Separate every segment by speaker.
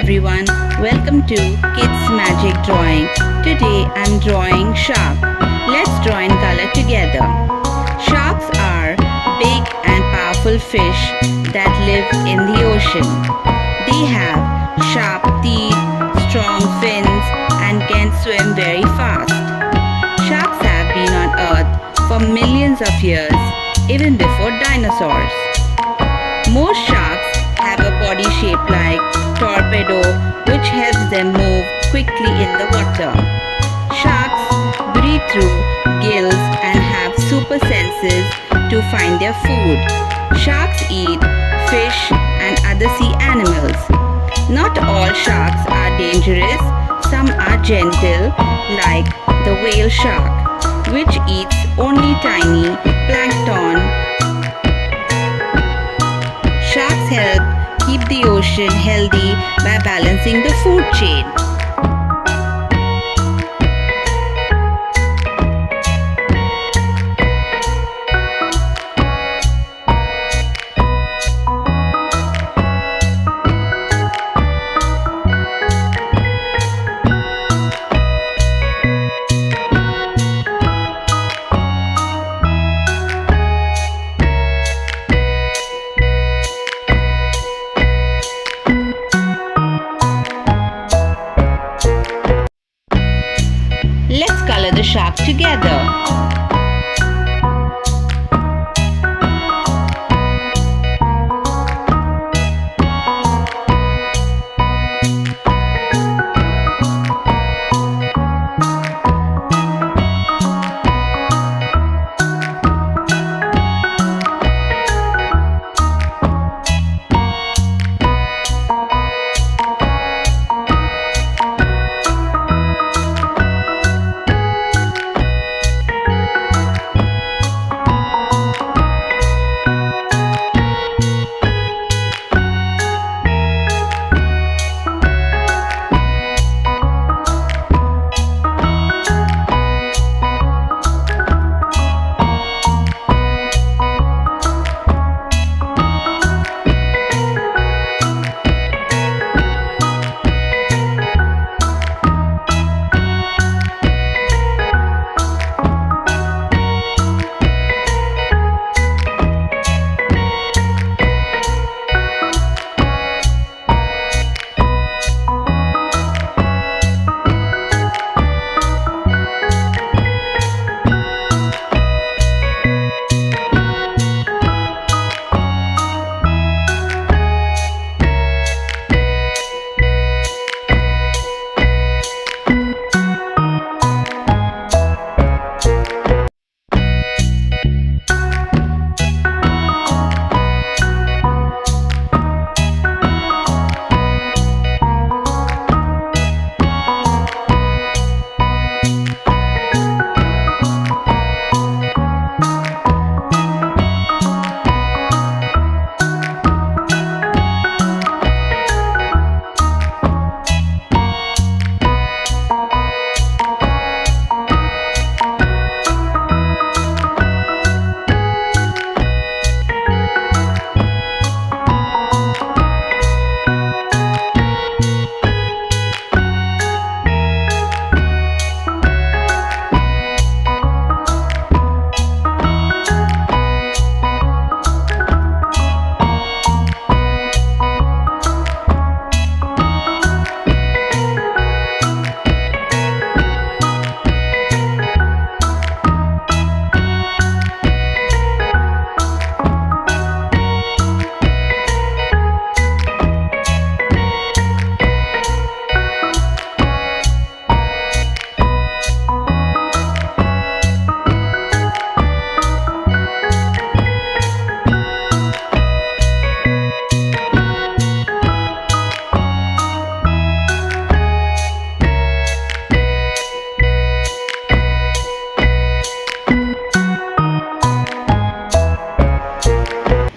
Speaker 1: everyone, welcome to Kids Magic Drawing. Today I'm drawing shark. Let's draw in color together. Sharks are big and powerful fish that live in the ocean. They have sharp teeth, strong fins and can swim very fast. Sharks have been on Earth for millions of years, even before dinosaurs. Most sharks have a body shaped like torpedo, which helps them move quickly in the water. Sharks breathe through gills and have super senses to find their food. Sharks eat fish and other sea animals. Not all sharks are dangerous. Some are gentle, like the whale shark, which eats only tiny plankton. Sharks help keep the ocean healthy by balancing the food chain. Let's color the shark together.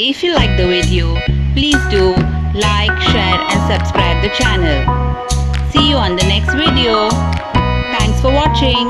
Speaker 1: If you like the video, please do like, share and subscribe the channel. See you on the next video. Thanks for watching.